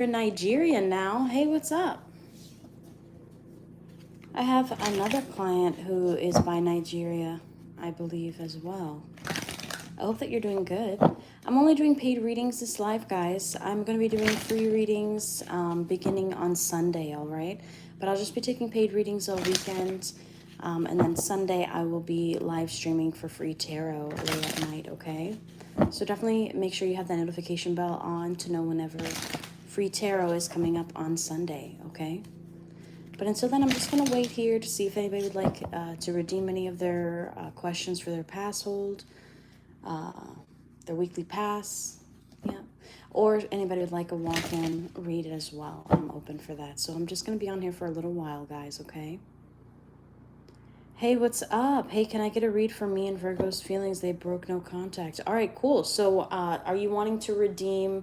You're in Nigeria now. Hey, what's up? I have another client who is by Nigeria, I believe, as well. I hope that you're doing good. I'm only doing paid readings this live, guys. I'm going to be doing free readings beginning on Sunday, all right? But I'll just be taking paid readings all weekend. And then Sunday, I will be live streaming for free tarot late at night, okay? So definitely make sure you have that notification bell on to know whenever free tarot is coming up on Sunday, okay? But until then, I'm just going to wait here to see if anybody would like to redeem any of their questions for their pass hold, their weekly pass, yeah. Or if anybody would like a walk-in read as well. I'm open for that. So I'm just going to be on here for a little while, guys, okay? Hey, what's up? Hey, can I get a read for me and Virgo's feelings? They broke no contact. All right, cool. So are you wanting to redeem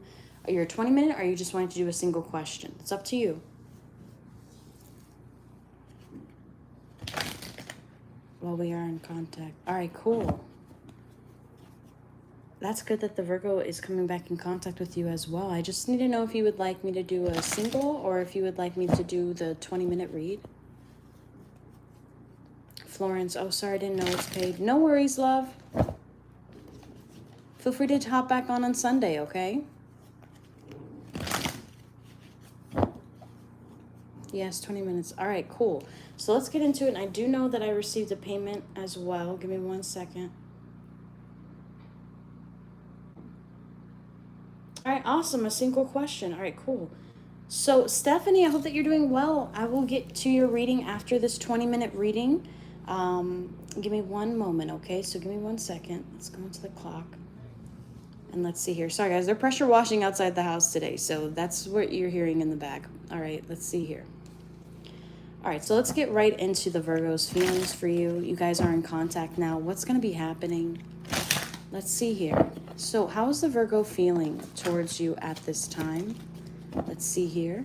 your 20-minute, or are you just wanting to do a single question? It's up to you. Well, we are in contact. All right, cool. That's good that the Virgo is coming back in contact with you as well. I just need to know if you would like me to do a single or if you would like me to do the 20-minute read. Florence, oh, sorry, I didn't know it's paid. No worries, love. Feel free to hop back on Sunday, okay? Yes, 20 minutes. All right, cool. So let's get into it. And I do know that I received a payment as well. Give me 1 second. All right, awesome. A single question. All right, cool. So, Stephanie, I hope that you're doing well. I will get to your reading after this 20-minute reading. Give me one moment, okay? So give me 1 second. Let's go into the clock. And let's see here. Sorry, guys. They're pressure washing outside the house today. So that's what you're hearing in the back. All right, let's see here. All right, so let's get right into the Virgo's feelings for you. You guys are in contact now. What's going to be happening? Let's see here. So how is the Virgo feeling towards you at this time? Let's see here.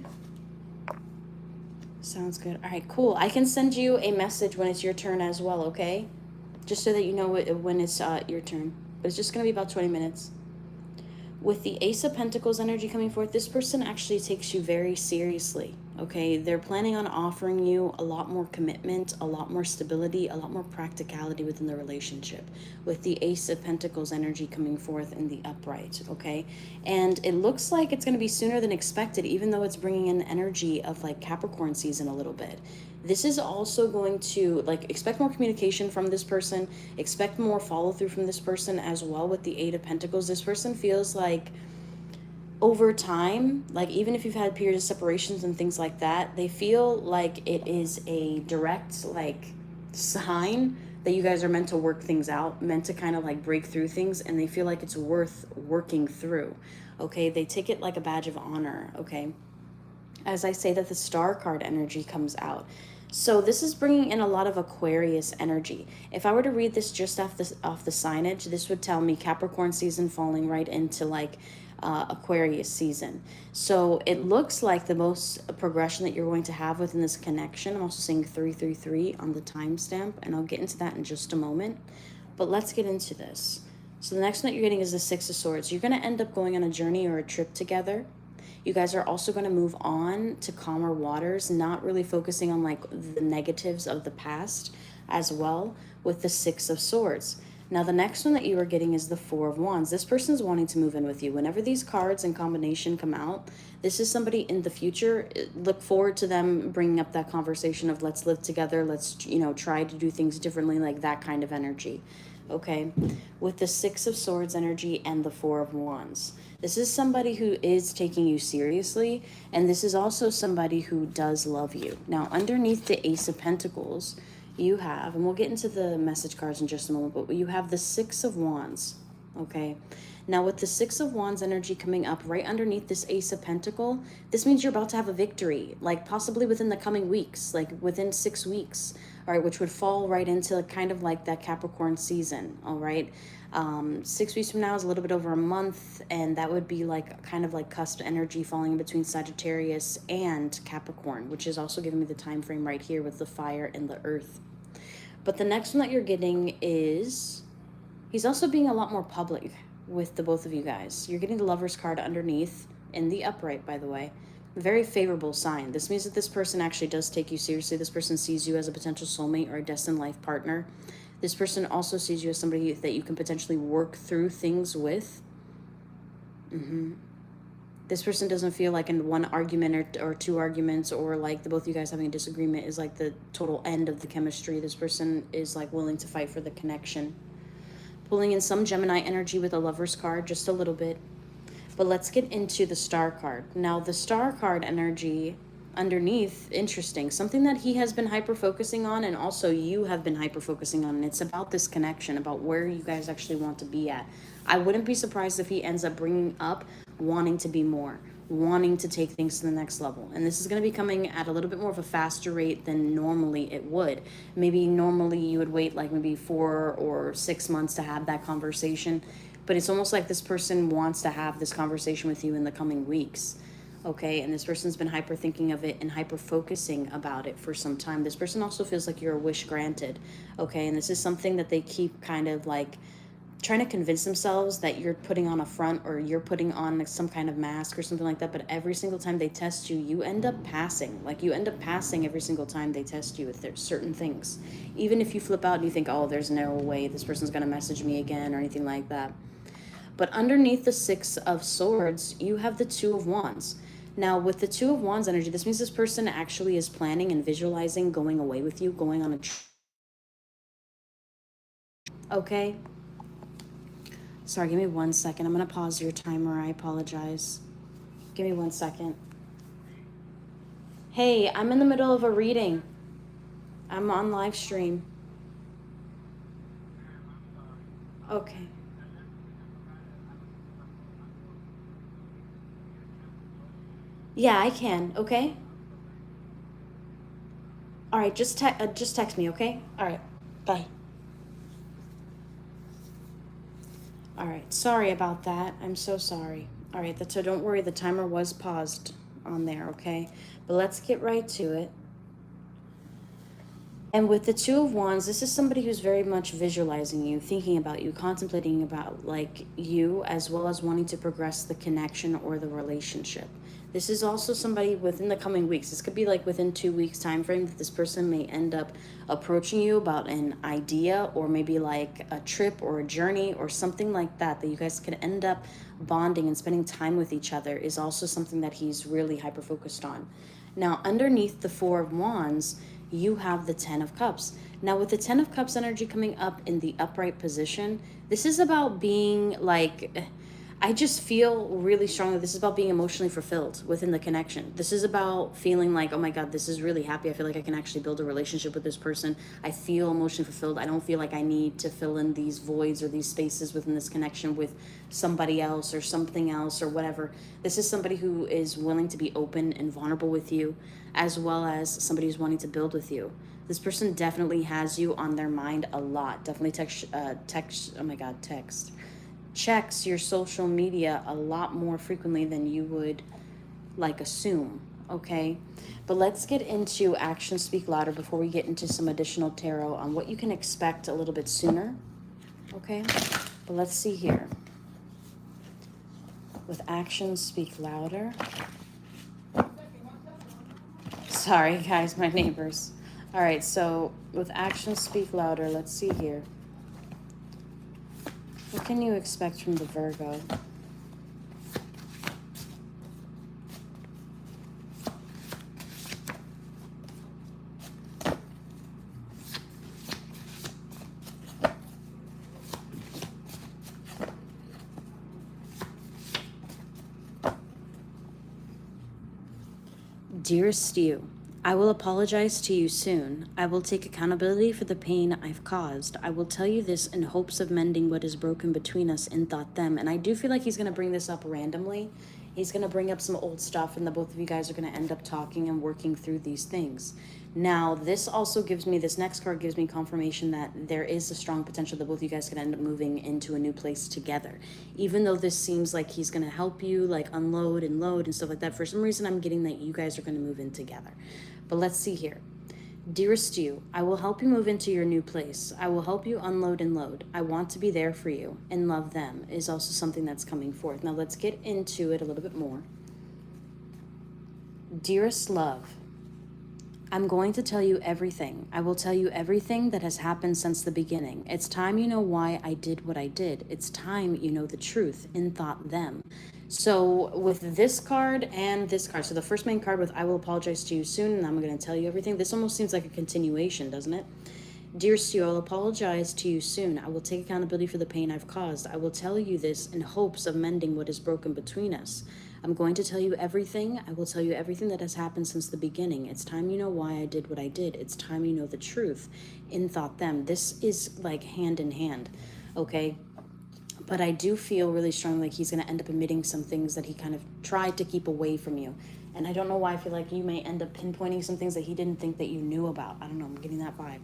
Sounds good. All right, cool. I can send you a message when it's your turn as well, okay? Just so that you know when it's your turn. But it's just going to be about 20 minutes. With the Ace of Pentacles energy coming forth, this person actually takes you very seriously, okay? They're planning on offering you a lot more commitment, a lot more stability, a lot more practicality within the relationship. With the Ace of Pentacles energy coming forth in the upright, okay? And it looks like it's going to be sooner than expected, even though it's bringing in energy of like Capricorn season a little bit. This is also going to, like, expect more communication from this person, expect more follow through from this person as well. With the Eight of Pentacles, this person feels like over time, like even if you've had periods of separations and things like that, they feel like it is a direct like sign that you guys are meant to work things out, meant to kind of like break through things, and they feel like it's worth working through, okay? They take it like a badge of honor, okay? As I say that the star card energy comes out. So this is bringing in a lot of Aquarius energy. If I were to read this just off the signage, this would tell me Capricorn season falling right into like Aquarius season. So it looks like the most progression that you're going to have within this connection. I'm also seeing 333 on the timestamp, and I'll get into that in just a moment. But let's get into this. So the next one that you're getting is the Six of Swords. You're going to end up going on a journey or a trip together. You guys are also going to move on to calmer waters, not really focusing on like the negatives of the past as well, with the Six of Swords. Now, the next one that you are getting is the Four of Wands. This person's wanting to move in with you. Whenever these cards in combination come out, this is somebody in the future. Look forward to them bringing up that conversation of let's live together. Let's, try to do things differently, like that kind of energy. Okay, with the Six of Swords energy and the Four of Wands. This is somebody who is taking you seriously, and this is also somebody who does love you. Now, underneath the Ace of Pentacles, you have, and we'll get into the message cards in just a moment, but you have the Six of Wands, okay? Now, with the Six of Wands energy coming up right underneath this Ace of Pentacle, this means you're about to have a victory, like possibly within the coming weeks, like within 6 weeks, all right, which would fall right into kind of like that Capricorn season, all right? 6 weeks from now is a little bit over a month, and that would be like kind of like cusp energy falling in between Sagittarius and Capricorn, which is also giving me the time frame right here with the fire and the earth. But the next one that you're getting is, he's also being a lot more public with the both of you guys. You're getting the Lover's card underneath, in the upright, by the way. Very favorable sign. This means that this person actually does take you seriously. This person sees you as a potential soulmate or a destined life partner. This person also sees you as somebody that you can potentially work through things with. This person doesn't feel like in one argument or two arguments, or like the both of you guys having a disagreement is like the total end of the chemistry. This person is like willing to fight for the connection. Pulling in some Gemini energy with a Lover's card, just a little bit. But let's get into the Star card. Now, the Star card energy underneath, interesting. Something that he has been hyper-focusing on, and also you have been hyper-focusing on, and it's about this connection, about where you guys actually want to be at. I wouldn't be surprised if he ends up bringing up wanting to be more, wanting to take things to the next level. And this is going to be coming at a little bit more of a faster rate than normally it would. Maybe normally you would wait like maybe 4 or 6 months to have that conversation. But it's almost like this person wants to have this conversation with you in the coming weeks, okay? And this person's been hyper thinking of it and hyper focusing about it for some time. This person also feels like you're a wish granted, okay? And this is something that they keep kind of like trying to convince themselves that you're putting on a front, or you're putting on like some kind of mask or something like that. But every single time they test you, you end up passing. Like, you end up passing every single time they test you with certain things. Even if you flip out and you think, oh, there's no way this person's going to message me again or anything like that. But underneath the Six of Swords, you have the Two of Wands. Now, with the Two of Wands energy, this means this person actually is planning and visualizing going away with you, going on a trip. Okay? Sorry, give me 1 second. I'm going to pause your timer. I apologize. Give me 1 second. Hey, I'm in the middle of a reading. I'm on live stream. Okay. Yeah, I can. Okay. All right. Just text me. Okay. All right. Bye. All right. Sorry about that. I'm so sorry. All right. So don't worry. The timer was paused on there. Okay. But let's get right to it. And with the Two of Wands, this is somebody who's very much visualizing you, thinking about you, contemplating about like you, as well as wanting to progress the connection or the relationship. This is also somebody within the coming weeks. This could be like within 2 weeks time frame that this person may end up approaching you about an idea, or maybe like a trip or a journey or something like that you guys could end up bonding and spending time with each other, is also something that he's really hyper focused on. Now, underneath the Four of Wands, you have the Ten of Cups. Now, with the Ten of Cups energy coming up in the upright position, this is about being like, I just feel really strongly this is about being emotionally fulfilled within the connection. This is about feeling like, oh my God, this is really happy. I feel like I can actually build a relationship with this person. I feel emotionally fulfilled. I don't feel like I need to fill in these voids or these spaces within this connection with somebody else or something else or whatever. This is somebody who is willing to be open and vulnerable with you, as well as somebody who's wanting to build with you. This person definitely has you on their mind a lot. Definitely text checks your social media a lot more frequently than you would like assume, okay? But let's get into Actions Speak Louder before we get into some additional tarot on what you can expect a little bit sooner, okay? But let's see here. With Actions Speak Louder. Sorry, guys, my neighbors. All right, so with Actions Speak Louder, let's see here. What can you expect from the Virgo? Dearest you, I will apologize to you soon. I will take accountability for the pain I've caused. I will tell you this in hopes of mending what is broken between us in thought them. And I do feel like he's going to bring this up randomly. He's going to bring up some old stuff, and the both of you guys are going to end up talking and working through these things. Now, this next card gives me confirmation that there is a strong potential that both of you guys could end up moving into a new place together. Even though this seems like he's going to help you like unload and load and stuff like that, for some reason I'm getting that you guys are going to move in together. But let's see here. Dearest you, I will help you move into your new place. I will help you unload and load. I want to be there for you and love them is also something that's coming forth. Now let's get into it a little bit more. Dearest love, I'm going to tell you everything. I will tell you everything that has happened since the beginning. It's time you know why I did what I did. It's time you know the truth. In thought, them. So, with this card and this card, so the first main card with I will apologize to you soon and I'm going to tell you everything, this almost seems like a continuation, doesn't it? Dear Stu, I'll apologize to you soon. I will take accountability for the pain I've caused. I will tell you this in hopes of mending what is broken between us. I'm going to tell you everything. I will tell you everything that has happened since the beginning. It's time you know why I did what I did. It's time you know the truth. In thought, them. This is like hand in hand, okay? But I do feel really strongly like he's going to end up admitting some things that he kind of tried to keep away from you. And I don't know why I feel like you may end up pinpointing some things that he didn't think that you knew about. I don't know. I'm getting that vibe.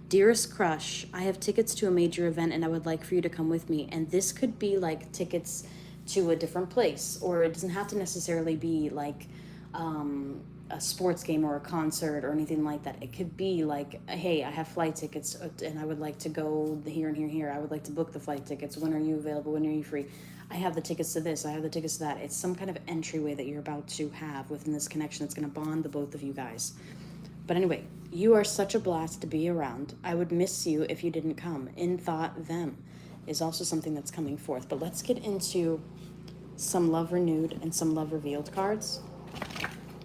Dearest crush, I have tickets to a major event and I would like for you to come with me. And this could be like tickets to a different place, or it doesn't have to necessarily be like a sports game or a concert or anything like that. It could be like, hey, I have flight tickets and I would like to go here and here and here. I would like to book the flight tickets. When are you available? When are you free? I have the tickets to this. I have the tickets to that. It's some kind of entryway that you're about to have within this connection that's going to bond the both of you guys. But anyway, you are such a blast to be around. I would miss you if you didn't come. In thought, them is also something that's coming forth. But let's get into some love renewed and some love revealed cards.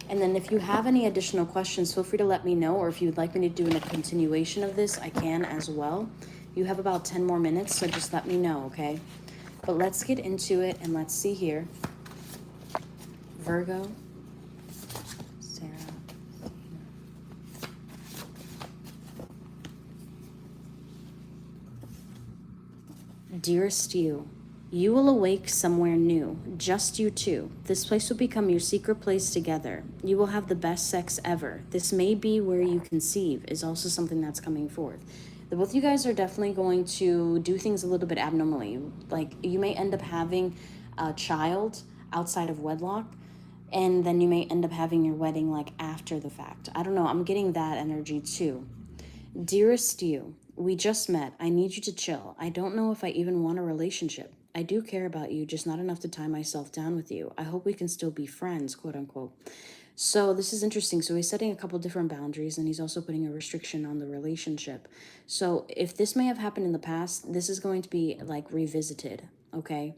And then if you have any additional questions, feel free to let me know. Or if you would like me to do a continuation of this, I can as well. You have about 10 more minutes, so just let me know, okay? But let's get into it and let's see here. Virgo, Sarah. Dearest you, you will awake somewhere new, just you two. This place will become your secret place together. You will have the best sex ever. This may be where you conceive, is also something that's coming forth. The both of you guys are definitely going to do things a little bit abnormally. Like, you may end up having a child outside of wedlock, and then you may end up having your wedding like after the fact. I don't know, I'm getting that energy too. Dearest you, we just met. I need you to chill. I don't know if I even want a relationship. I do care about you, just not enough to tie myself down with you. I hope we can still be friends, quote unquote. So this is interesting. So he's setting a couple different boundaries and he's also putting a restriction on the relationship. So if this may have happened in the past, this is going to be like revisited, okay?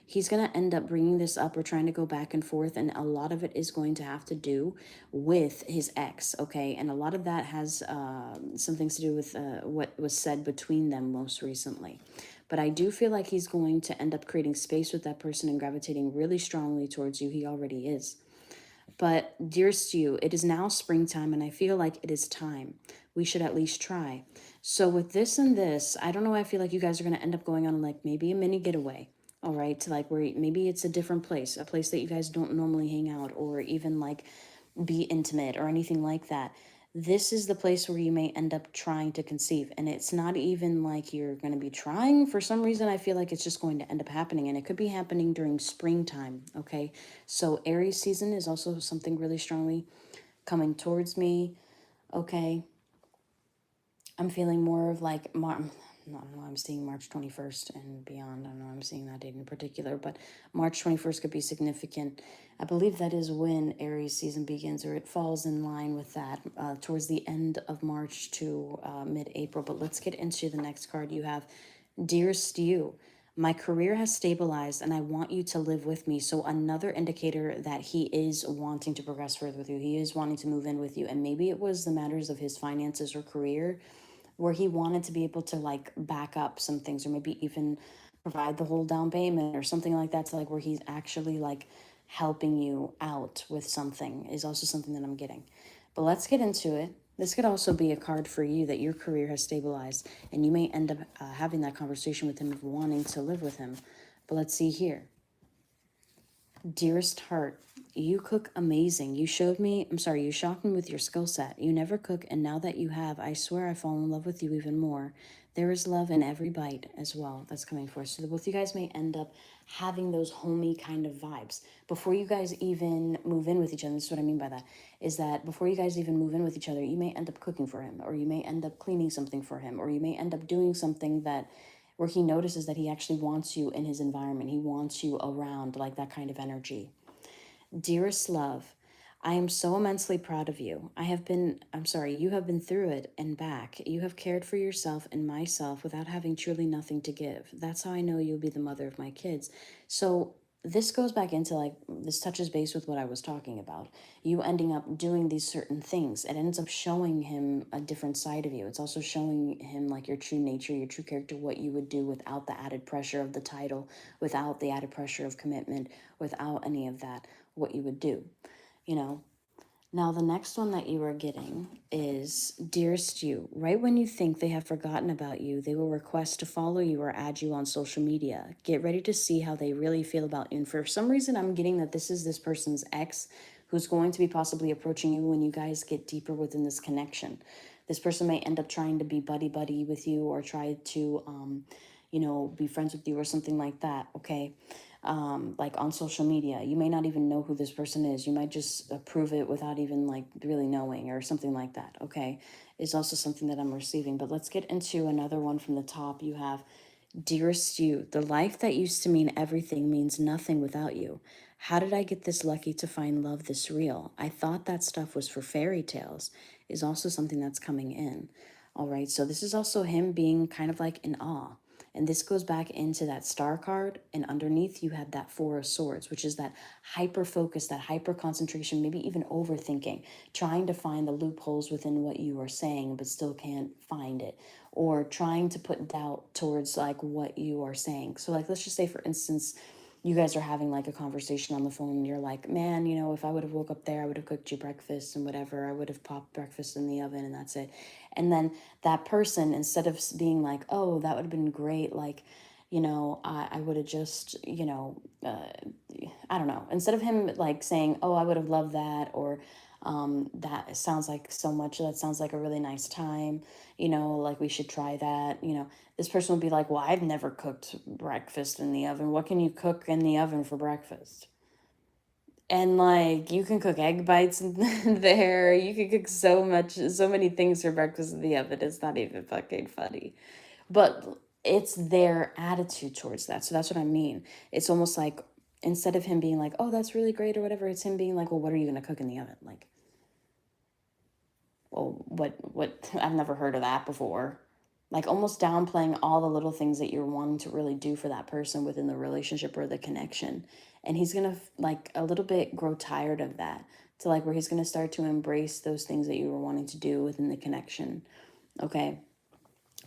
He's going to end up bringing this up or trying to go back and forth, and a lot of it is going to have to do with his ex, okay? And a lot of that has some things to do with what was said between them most recently. But I do feel like he's going to end up creating space with that person and gravitating really strongly towards you. He already is. But dearest you, it is now springtime and I feel like it is time. We should at least try. So with this and this, I don't know, I feel like you guys are going to end up going on like maybe a mini getaway. All right, to like where maybe it's a different place, a place that you guys don't normally hang out or even like be intimate or anything like that. This is the place where you may end up trying to conceive. And it's not even like you're going to be trying. For some reason, I feel like it's just going to end up happening. And it could be happening during springtime, okay? So Aries season is also something really strongly coming towards me, okay? I'm feeling more of like, I don't know, I'm seeing March 21st and beyond. I don't know, I'm seeing that date in particular, but March 21st could be significant. I believe that is when Aries season begins, or it falls in line with that towards the end of March to mid-April. But let's get into the next card you have. Dearest you, my career has stabilized and I want you to live with me. So another indicator that he is wanting to progress further with you. He is wanting to move in with you. And maybe it was the matters of his finances or career where he wanted to be able to like back up some things, or maybe even provide the whole down payment or something like that, to like where he's actually like helping you out with something is also something that I'm getting. But let's get into it. This could also be a card for you that your career has stabilized and you may end up having that conversation with him of wanting to live with him. But let's see here. Dearest heart, you cook amazing. You shocked me with your skill set. You never cook, and now that you have, I swear I fall in love with you even more. There is love in every bite as well. That's coming forth. So both you guys may end up having those homey kind of vibes. Before you guys even move in with each other, this is what I mean by that, is that before you guys even move in with each other, you may end up cooking for him, or you may end up cleaning something for him, or you may end up doing something that where he notices that he actually wants you in his environment. He wants you around, like that kind of energy. Dearest love, I am so immensely proud of you. You have been through it and back. You have cared for yourself and myself without having truly nothing to give. That's how I know you'll be the mother of my kids. So, this goes back into like, this touches base with what I was talking about. You ending up doing these certain things. It ends up showing him a different side of you. It's also showing him like your true nature, your true character, what you would do without the added pressure of the title, without the added pressure of commitment, without any of that, what you would do, you know. Now, the next one that you are getting is Dearest You. Right when you think they have forgotten about you, they will request to follow you or add you on social media. Get ready to see how they really feel about you. And for some reason, I'm getting that this is this person's ex who's going to be possibly approaching you when you guys get deeper within this connection. This person may end up trying to be buddy buddy with you or try to, be friends with you or something like that, okay? Like on social media. You may not even know who this person is. You might just approve it without even like really knowing or something like that, okay? Is also something that I'm receiving. But let's get into another one from the top. You have Dearest You, the life that used to mean everything means nothing without you. How did I get this lucky to find love this real? I thought that stuff was for fairy tales, is also something that's coming in. All right, so this is also him being kind of like in awe. And this goes back into that star card. And underneath, you have that Four of Swords, which is that hyper focus, that hyper concentration, maybe even overthinking, trying to find the loopholes within what you are saying, but still can't find it, or trying to put doubt towards like what you are saying. So, like, let's just say, for instance, you guys are having like a conversation on the phone and you're like, man, if I would have woke up there, I would have cooked you breakfast and whatever. I would have popped breakfast in the oven and that's it. And then that person, instead of being like, oh, that would have been great, like, I would have just, I don't know. Instead of him like saying, oh, I would have loved that, or that sounds like so much, that sounds like a really nice time, like we should try that, this person would be like, well, I've never cooked breakfast in the oven. What can you cook in the oven for breakfast? And like you can cook egg bites in there. You can cook so many things for breakfast in the oven. It's not even fucking funny. But it's their attitude towards that. So that's what I mean. It's almost like instead of him being like, oh, that's really great or whatever, it's him being like, well, what are you gonna cook in the oven? Like, well, what I've never heard of that before. Like almost downplaying all the little things that you're wanting to really do for that person within the relationship or the connection. And he's gonna like a little bit grow tired of that, to like where he's gonna start to embrace those things that you were wanting to do within the connection. Okay.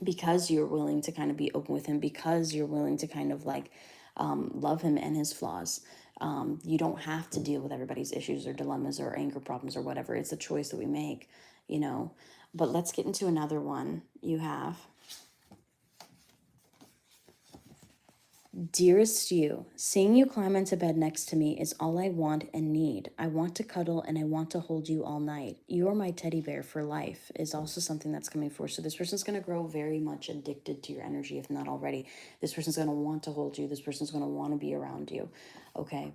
Because you're willing to kind of be open with him, because you're willing to kind of like love him and his flaws. You don't have to deal with everybody's issues or dilemmas or anger problems or whatever. It's a choice that we make, you know. But let's get into another one. You have Dearest You, seeing you climb into bed next to me is all I want and need. I want to cuddle and I want to hold you all night. You are my teddy bear for life is also something that's coming forward. So this person's going to grow very much addicted to your energy, if not already. This person's going to want to hold you. This person's going to want to be around you. Okay.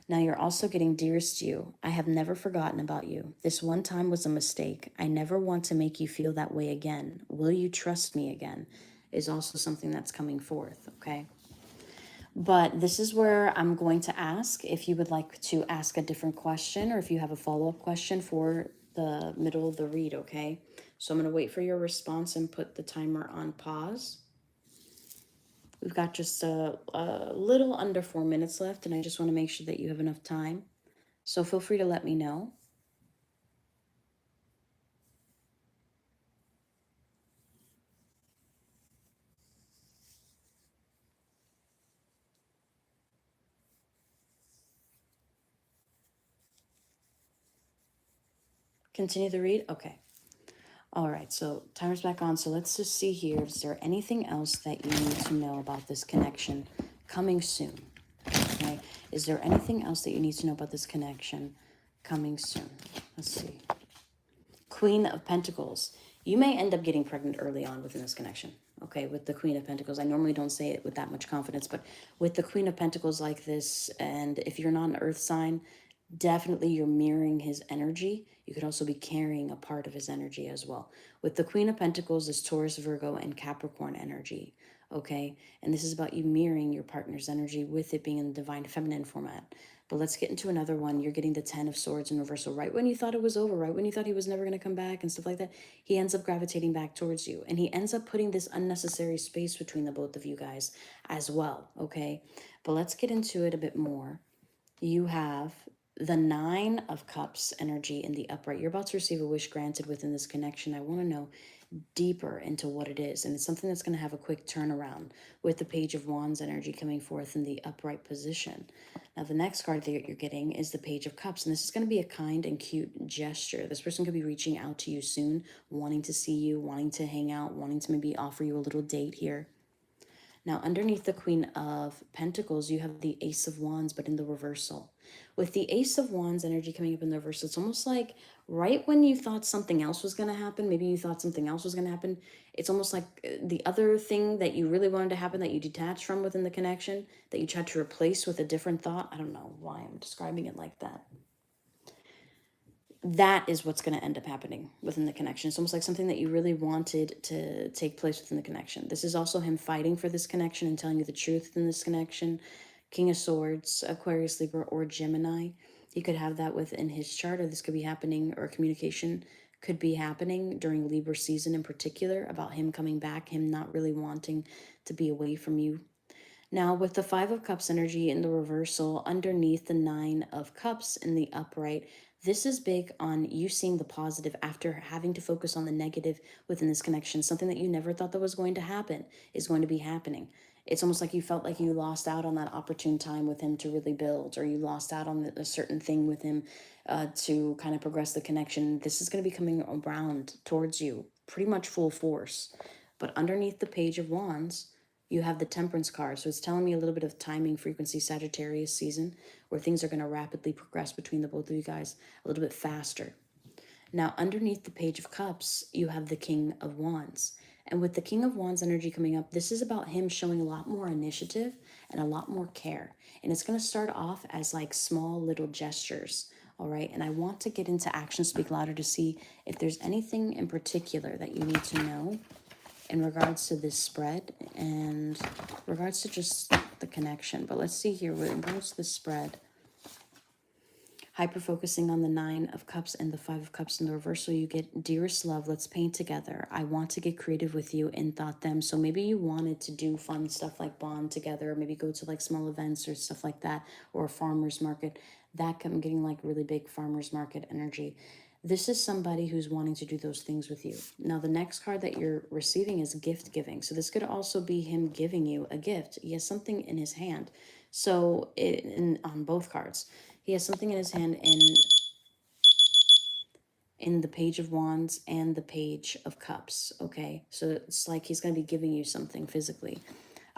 Now you're also getting Dearest You. I have never forgotten about you. This one time was a mistake. I never want to make you feel that way again. Will you trust me again? Is also something that's coming forth. Okay. But this is where I'm going to ask if you would like to ask a different question or if you have a follow-up question for the middle of the read, okay? So I'm going to wait for your response and put the timer on pause. We've got just a little under 4 minutes left, and I just want to make sure that you have enough time. So feel free to let me know. Continue the read? Okay. All right, so timer's back on. So let's just see here. Is there anything else that you need to know about this connection coming soon? Okay. Is there anything else that you need to know about this connection coming soon? Let's see. Queen of Pentacles. You may end up getting pregnant early on within this connection. Okay, with the Queen of Pentacles. I normally don't say it with that much confidence, but with the Queen of Pentacles like this, and if you're not an earth sign, definitely you're mirroring his energy. You could also be carrying a part of his energy as well. With the Queen of Pentacles is Taurus, Virgo, and Capricorn energy. Okay, and this is about you mirroring your partner's energy with it being in the divine feminine format. But let's get into another one. You're getting the 10 of Swords in reversal. Right when you thought it was over, right when you thought he was never going to come back and stuff like that, he ends up gravitating back towards you. And he ends up putting this unnecessary space between the both of you guys as well, okay? But let's get into it a bit more. You have the 9 of Cups energy in the upright. You're about to receive a wish granted within this connection. I want to know deeper into what it is. And it's something that's going to have a quick turnaround with the Page of Wands energy coming forth in the upright position. Now, the next card that you're getting is the Page of Cups. And this is going to be a kind and cute gesture. This person could be reaching out to you soon, wanting to see you, wanting to hang out, wanting to maybe offer you a little date here. Now, underneath the Queen of Pentacles, you have the Ace of Wands, but in the reversal. With the Ace of Wands energy coming up in the reversal, it's almost like right when you thought something else was going to happen, maybe you thought something else was going to happen, it's almost like the other thing that you really wanted to happen that you detached from within the connection, that you tried to replace with a different thought. I don't know why I'm describing it like that. That is what's going to end up happening within the connection. It's almost like something that you really wanted to take place within the connection. This is also him fighting for this connection and telling you the truth within this connection. King of Swords, Aquarius, Libra, or Gemini. He could have that within his chart, or this could be happening, or communication could be happening during Libra season in particular about him coming back, him not really wanting to be away from you. Now, with the 5 of Cups energy in the reversal, underneath the 9 of Cups in the upright, this is big on you seeing the positive after having to focus on the negative within this connection. Something that you never thought that was going to happen is going to be happening. It's almost like you felt like you lost out on that opportune time with him to really build, or you lost out on a certain thing with him to kind of progress the connection. This is going to be coming around towards you pretty much full force. But underneath the Page of Wands, you have the Temperance card. So it's telling me a little bit of timing, frequency, Sagittarius season, where things are going to rapidly progress between the both of you guys a little bit faster. Now, underneath the Page of Cups, you have the King of Wands. And with the King of Wands energy coming up, this is about him showing a lot more initiative and a lot more care. And it's going to start off as like small little gestures. All right. And I want to get into Action Speak Louder to see if there's anything in particular that you need to know in regards to this spread and regards to just the connection. But let's see here, with regards to the spread, hyper focusing on the 9 of Cups and the 5 of Cups in the reversal, you get dearest love, let's paint together. I want to get creative with you in thought them. So maybe you wanted to do fun stuff like bond together, or maybe go to like small events or stuff like that, or a farmer's market. That I'm getting like really big farmer's market energy. This is somebody who's wanting to do those things with you. Now, the next card that you're receiving is gift giving. So this could also be him giving you a gift. He has something in his hand. So on both cards, he has something in his hand in the Page of Wands and the Page of Cups. Okay, so it's like he's going to be giving you something physically.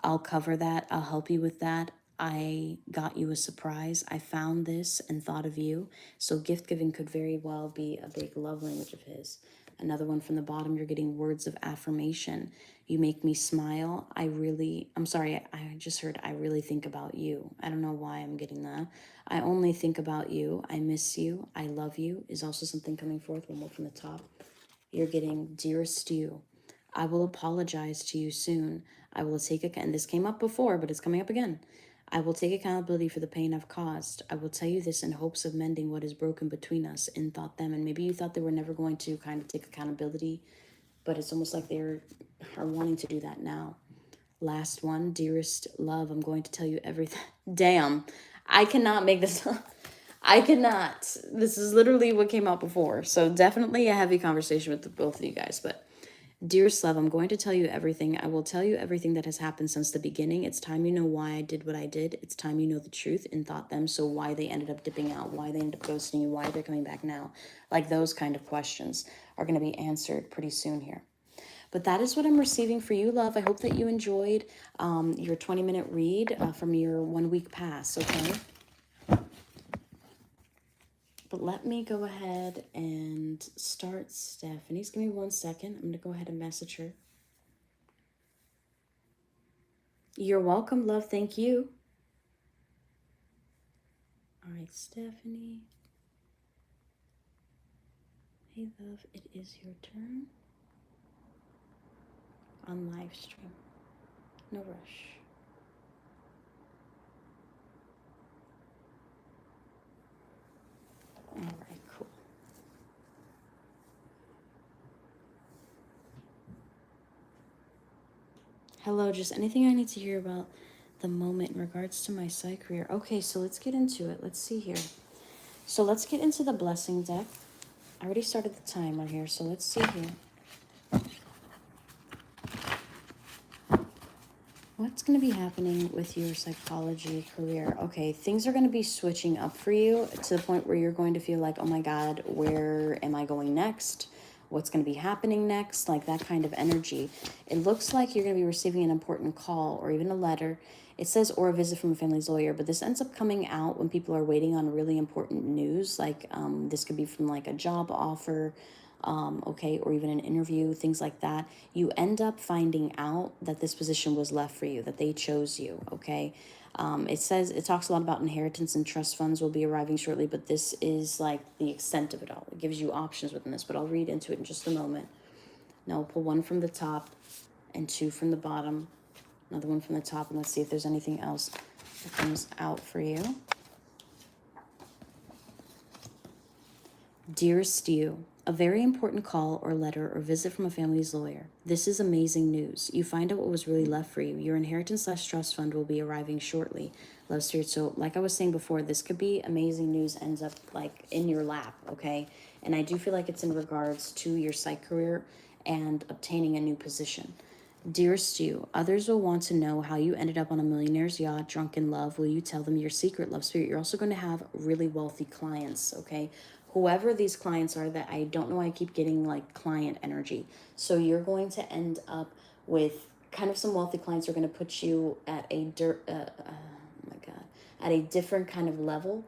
I'll cover that. I'll help you with that. I got you a surprise. I found this and thought of you. So gift giving could very well be a big love language of his. Another one from the bottom, you're getting words of affirmation. You make me smile. I'm sorry, I just heard I really think about you. I don't know why I'm getting that. I only think about you. I miss you. I love you is also something coming forth. One more from the top. You're getting dearest you. I will apologize to you soon. I will take and this came up before, but it's coming up again. I will take accountability for the pain I've caused. I will tell you this in hopes of mending what is broken between us in thought them. And maybe you thought they were never going to kind of take accountability, but it's almost like they are wanting to do that now. Last one, dearest love, I'm going to tell you everything. Damn, I cannot make this up. I cannot. This is literally what came out before. So definitely a heavy conversation with both of you guys, but dearest love, I'm going to tell you everything. I will tell you everything that has happened since the beginning. It's time you know why I did what I did. It's time you know the truth and thought them. So why they ended up dipping out, why they ended up ghosting you, why they're coming back now. Like those kind of questions are going to be answered pretty soon here. But that is what I'm receiving for you, love. I hope that you enjoyed your 20-minute read from your 1 week pass, okay? But let me go ahead and start Stephanie's. Give me 1 second. I'm going to go ahead and message her. You're welcome, love. Thank you. All right, Stephanie. Hey, love. It is your turn on live stream. No rush. All right, cool. Hello, just anything I need to hear about the moment in regards to my psych career. Okay, so let's get into it. Let's see here. So let's get into the blessing deck. I already started the timer here, so let's see here. What's going to be happening with your psychology career? Okay, things are going to be switching up for you to the point where you're going to feel like, oh my God, where am I going next? What's going to be happening next? Like that kind of energy. It looks like you're going to be receiving an important call or even a letter. It says, or a visit from a family's lawyer, but this ends up coming out when people are waiting on really important news. Like this could be from like a job offer, okay, or even an interview, things like that. You end up finding out that this position was left for you, that they chose you, okay? It talks a lot about inheritance and trust funds will be arriving shortly, but this is like the extent of it all. It gives you options within this, but I'll read into it in just a moment. Now we'll pull one from the top and two from the bottom, another one from the top, and let's see if there's anything else that comes out for you. Dearest you, a very important call or letter or visit from a family's lawyer. This is amazing news. You find out what was really left for you. Your inheritance/trust fund will be arriving shortly. Love, Spirit. So like I was saying before, this could be amazing news ends up like in your lap, okay? And I do feel like it's in regards to your psych career and obtaining a new position. Dearest you, others will want to know how you ended up on a millionaire's yacht, drunk in love. Will you tell them your secret, Love, Spirit? You're also going to have really wealthy clients, okay? Whoever these clients are, that I don't know why I keep getting like client energy. So you're going to end up with kind of some wealthy clients are going to put you at at a different kind of level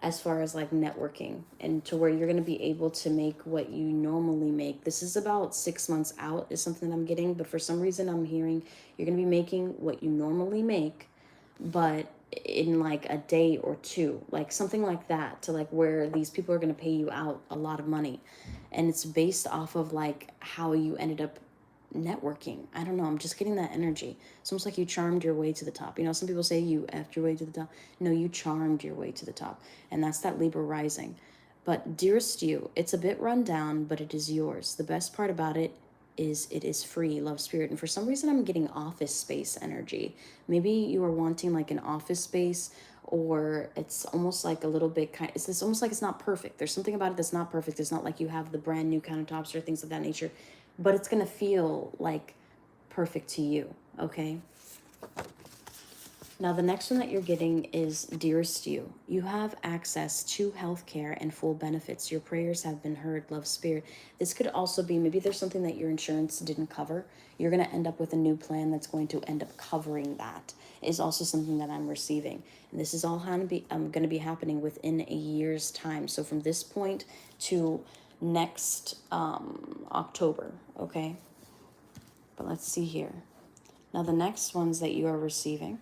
as far as like networking, and to where you're going to be able to make what you normally make. This is about 6 months out is something that I'm getting, but for some reason I'm hearing you're going to be making what you normally make, but in like a day or two, like something like that, to like where these people are going to pay you out a lot of money, and it's based off of like how you ended up networking. I don't know, I'm just getting that energy. It's almost like you charmed your way to the top. You know, some people say you effed your way to the top. No, you charmed your way to the top, and that's that Libra rising. But dearest you, it's a bit run down, but it is yours. The best part about it is free, Love, Spirit. And for some reason I'm getting office space energy. Maybe you are wanting like an office space, or it's almost like a little bit it's almost like it's not perfect. There's something about it that's not perfect. It's not like you have the brand new countertops or things of that nature, but it's going to feel like perfect to you, okay? Now, the next one that you're getting is Dearest You. You have access to healthcare and full benefits. Your prayers have been heard, Love, Spirit. This could also be, maybe there's something that your insurance didn't cover. You're going to end up with a new plan that's going to end up covering that. Is also something that I'm receiving. And this is all going to be happening within a year's time. So from this point to next October, okay? But let's see here. Now, the next ones that you are receiving.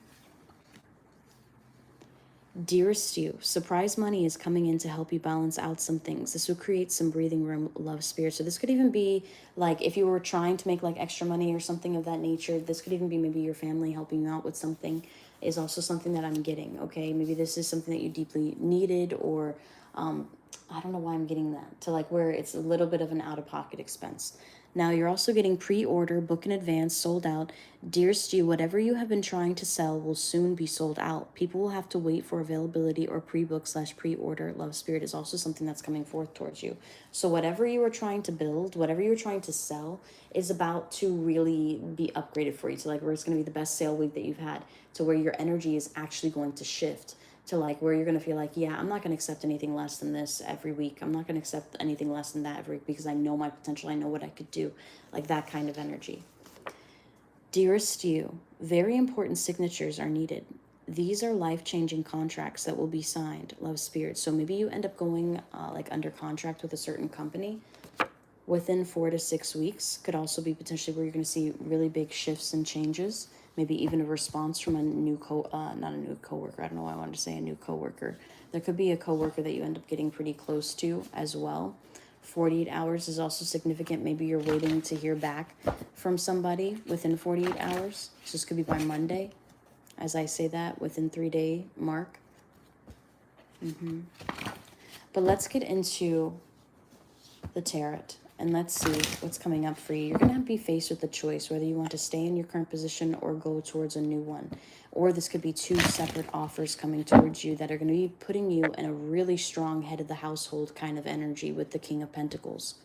Dearest you, surprise money is coming in to help you balance out some things. This will create some breathing room, Love, Spirit. So this could even be like if you were trying to make like extra money or something of that nature. This could even be maybe your family helping you out with something, is also something that I'm getting, okay? Maybe this is something that you deeply needed, or I don't know why I'm getting that, to like where it's a little bit of an out-of-pocket expense. Now you're also getting pre-order, book in advance, sold out. Dearest you, whatever you have been trying to sell will soon be sold out. People will have to wait for availability or pre-book/pre-order. Love, Spirit is also something that's coming forth towards you. So whatever you were trying to build, whatever you were trying to sell is about to really be upgraded for you, to like where it's going to be the best sale week that you've had, to where your energy is actually going to shift to like where you're going to feel like, yeah, I'm not going to accept anything less than this every week. I'm not going to accept anything less than that every week, because I know my potential. I know what I could do. Like that kind of energy. Dearest you, very important signatures are needed. These are life-changing contracts that will be signed, Love, Spirit. So maybe you end up going like under contract with a certain company within 4 to 6 weeks. Could also be potentially where you're going to see really big shifts and changes. Maybe even a response from a new not a new coworker. I don't know why I wanted to say a new coworker. There could be a coworker that you end up getting pretty close to as well. 48 hours is also significant. Maybe you're waiting to hear back from somebody within 48 hours. So this could be by Monday, as I say that, within 3-day mark. But But let's get into the tarot and let's see what's coming up for you. You're going to be faced with the choice whether you want to stay in your current position or go towards a new one. Or this could be two separate offers coming towards you that are going to be putting you in a really strong head of the household kind of energy with the King of Pentacles.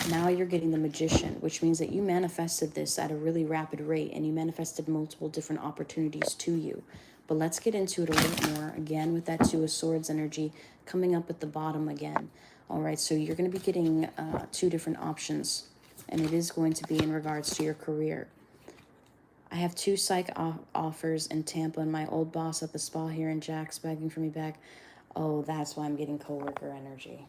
Now you're getting the Magician, which means that you manifested this at a really rapid rate and you manifested multiple different opportunities to you. But let's get into it a little more, again, with that Two of Swords energy coming up at the bottom again. All right, so you're going to be getting two different options, and it is going to be in regards to your career. I have two psych offers in Tampa, and my old boss at the spa here in Jack's begging for me back. Oh, that's why I'm getting coworker energy.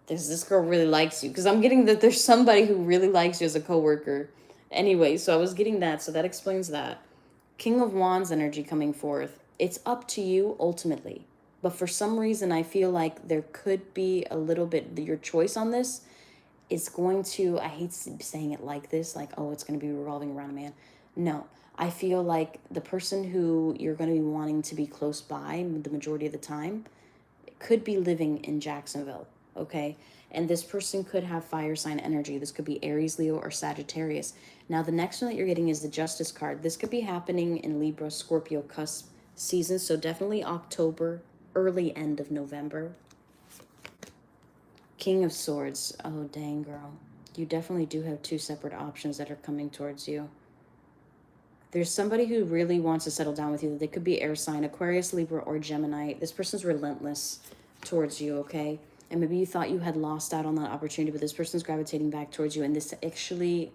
This girl really likes you, because I'm getting that there's somebody who really likes you as a coworker. Anyway, so I was getting that, so that explains that. King of Wands energy coming forth. It's up to you ultimately. But for some reason, I feel like there could be a little bit, your choice on this is going to, I hate saying it like this, like, oh, it's going to be revolving around a man. No, I feel like the person who you're going to be wanting to be close by the majority of the time could be living in Jacksonville, okay? And this person could have fire sign energy. This could be Aries, Leo, or Sagittarius. Now, the next one that you're getting is the Justice card. This could be happening in Libra, Scorpio cusp season, so definitely October, early end of November. King of Swords. Oh, dang, girl. You definitely do have two separate options that are coming towards you. There's somebody who really wants to settle down with you. They could be air sign, Aquarius, Libra, or Gemini. This person's relentless towards you, okay? And maybe you thought you had lost out on that opportunity, but this person's gravitating back towards you. And this actually,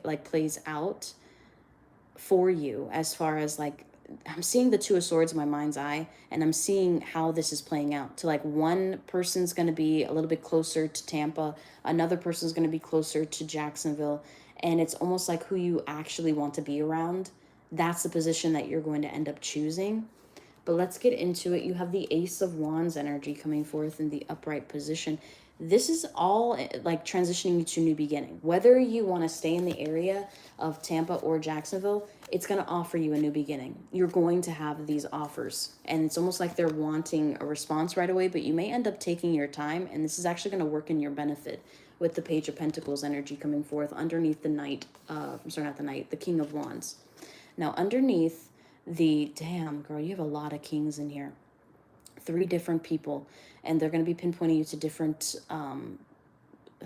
like plays out for you as far as like, I'm seeing the Two of Swords in my mind's eye, and I'm seeing how this is playing out. To like, one person's going to be a little bit closer to Tampa, another person's going to be closer to Jacksonville, and it's almost like who you actually want to be around. That's the position that you're going to end up choosing. But let's get into it. You have the Ace of Wands energy coming forth in the upright position. This is all like transitioning you to a new beginning. Whether you want to stay in the area of Tampa or Jacksonville, it's going to offer you a new beginning. You're going to have these offers, and it's almost like they're wanting a response right away, but you may end up taking your time, and this is actually going to work in your benefit with the Page of Pentacles energy coming forth underneath the the King of Wands. Now, underneath damn, girl, you have a lot of kings in here. 3 different people, and they're going to be pinpointing you to different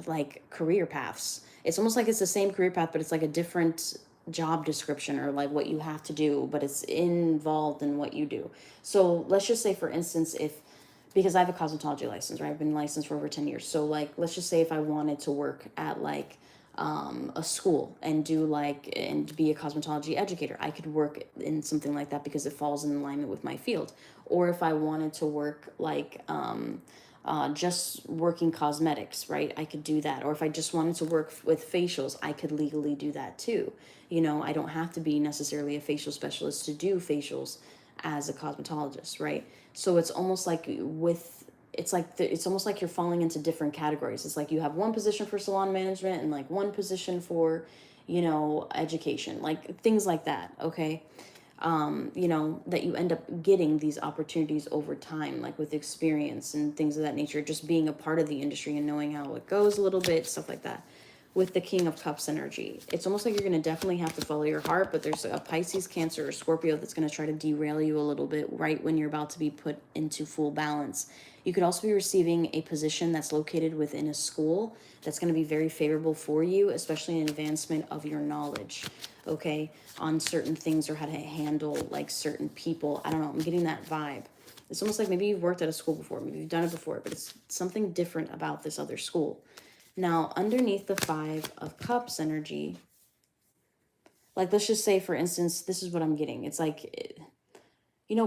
like career paths. It's almost like it's the same career path, but it's like a different job description or like what you have to do, but it's involved in what you do. So let's just say, for instance, because I have a cosmetology license, right? I've been licensed for over 10 years. So like, let's just say if I wanted to work at like a school and be a cosmetology educator, I could work in something like that because it falls in alignment with my field. Or if I wanted to work like just working cosmetics, right, I could do that. Or if I just wanted to work with facials, I could legally do that too. I don't have to be necessarily a facial specialist to do facials as a cosmetologist, right? So it's almost like it's almost like you're falling into different categories. It's like you have one position for salon management and like one position for, education, like things like that. Okay. That you end up getting these opportunities over time, like with experience and things of that nature, just being a part of the industry and knowing how it goes a little bit, stuff like that. With the King of Cups energy, it's almost like you're going to definitely have to follow your heart, but there's a Pisces, Cancer, or Scorpio that's going to try to derail you a little bit right when you're about to be put into full balance. You could also be receiving a position that's located within a school that's going to be very favorable for you, especially in advancement of your knowledge, okay, on certain things or how to handle like certain people. I don't know, I'm getting that vibe. It's almost like maybe you've worked at a school before, maybe you've done it before, but it's something different about this other school. Now, underneath the 5 of Cups energy, like let's just say, for instance, this is what I'm getting. It's like,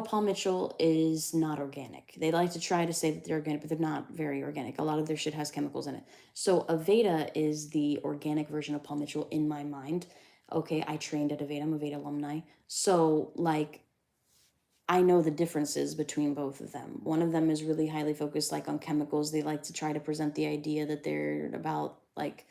Paul Mitchell is not organic. They like to try to say that they're organic, but they're not very organic. A lot of their shit has chemicals in it. So Aveda is the organic version of Paul Mitchell in my mind. Okay, I trained at Aveda. I'm a Aveda alumni. So like, I know the differences between both of them. One of them is really highly focused like on chemicals. They like to try to present the idea that they're about like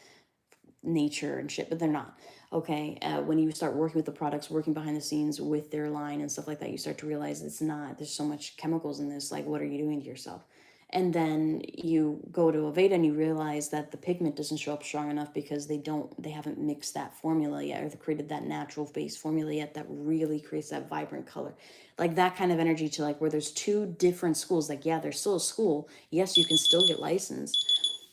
nature and shit, but they're not. Okay, when you start working with the products, working behind the scenes with their line and stuff like that, you start to realize it's not. There's so much chemicals in this. Like, what are you doing to yourself? And then you go to Aveda and you realize that the pigment doesn't show up strong enough because they haven't mixed that formula yet, or they created that natural base formula yet that really creates that vibrant color. Like that kind of energy, to like where there's two different schools. Like, yeah, there's still a school. Yes, you can still get licensed.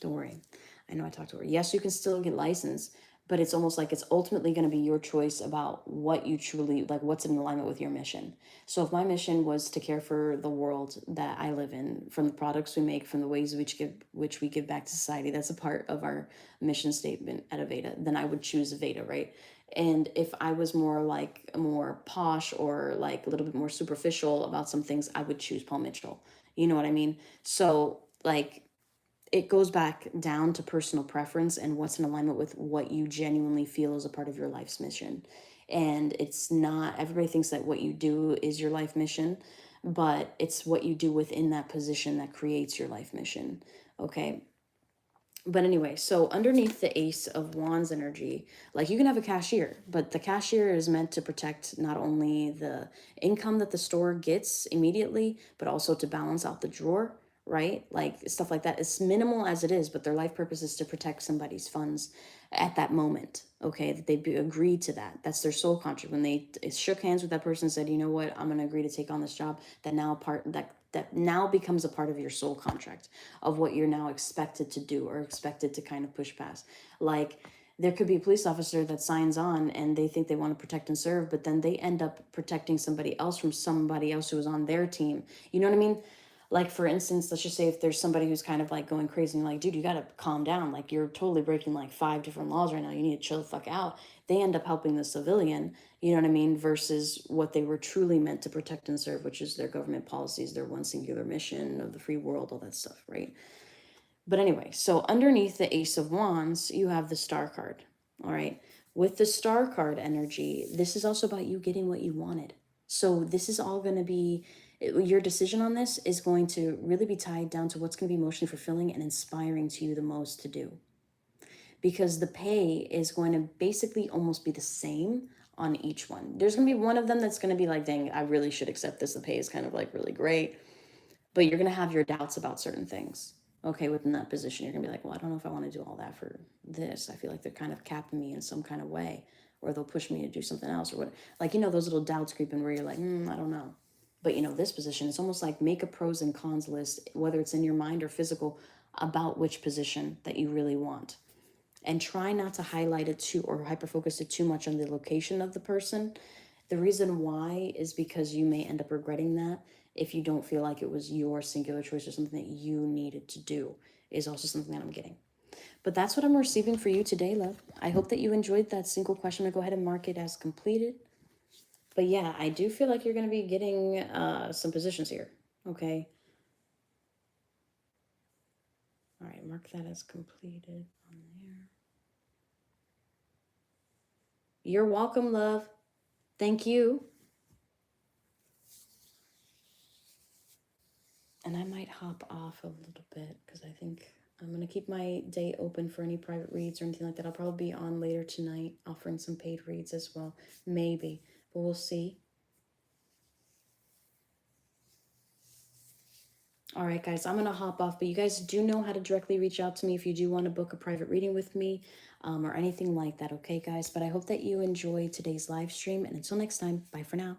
Don't worry. I know I talked to her. Yes, you can still get licensed, but it's almost like it's ultimately going to be your choice about what you truly like, what's in alignment with your mission. So if my mission was to care for the world that I live in, from the products we make, from the ways which we give back to society, that's a part of our mission statement at Aveda, then I would choose Aveda, right? And if I was more posh or like a little bit more superficial about some things, I would choose Paul Mitchell. You know what I mean? So like it goes back down to personal preference and what's in alignment with what you genuinely feel is a part of your life's mission. And it's not, everybody thinks that what you do is your life mission, but it's what you do within that position that creates your life mission. Okay. But anyway, so underneath the Ace of Wands energy, like you can have a cashier, but the cashier is meant to protect not only the income that the store gets immediately, but also to balance out the drawer, right? Like stuff like that. It's minimal as it is, but their life purpose is to protect somebody's funds at that moment. Okay, that they agreed to that. That's their soul contract. When they shook hands with that person and said, you know what, I'm going to agree to take on this job, that now becomes a part of your soul contract of what you're now expected to do or expected to kind of push past. Like there could be a police officer that signs on and they think they want to protect and serve, but then they end up protecting somebody else from somebody else who was on their team. You know what I mean? Like for instance, let's just say if there's somebody who's kind of like going crazy and you're like, dude, you got to calm down. Like you're totally breaking like 5 different laws right now. You need to chill the fuck out. They end up helping the civilian, you know what I mean? Versus what they were truly meant to protect and serve, which is their government policies, their one singular mission of the free world, all that stuff, right? But anyway, so underneath the Ace of Wands, you have the Star card. All right. With the Star card energy, this is also about you getting what you wanted. So this is all going to be, your decision on this is going to really be tied down to what's going to be emotionally fulfilling and inspiring to you the most to do. Because the pay is going to basically almost be the same on each one. There's going to be one of them that's going to be like, dang, I really should accept this. The pay is kind of like really great. But you're going to have your doubts about certain things. Okay, within that position, you're going to be like, well, I don't know if I want to do all that for this. I feel like they're kind of capping me in some kind of way, or they'll push me to do something else, or what. Like, you know, those little doubts creeping where you're like, I don't know. But, you know, this position, it's almost like make a pros and cons list, whether it's in your mind or physical, about which position that you really want. And try not to highlight it too or hyper focus it too much on the location of the person. The reason why is because you may end up regretting that if you don't feel like it was your singular choice or something that you needed to do, is also something that I'm getting. But that's what I'm receiving for you today, love. I hope that you enjoyed that single question. I'm going to go ahead and mark it as completed. But yeah, I do feel like you're going to be getting some positions here. Okay. All right, mark that as completed on there. You're welcome, love. Thank you. And I might hop off a little bit because I think I'm going to keep my day open for any private reads or anything like that. I'll probably be on later tonight offering some paid reads as well. Maybe, but we'll see. All right, guys, I'm going to hop off, but you guys do know how to directly reach out to me if you do want to book a private reading with me or anything like that, okay, guys? But I hope that you enjoyed today's live stream, and until next time, bye for now.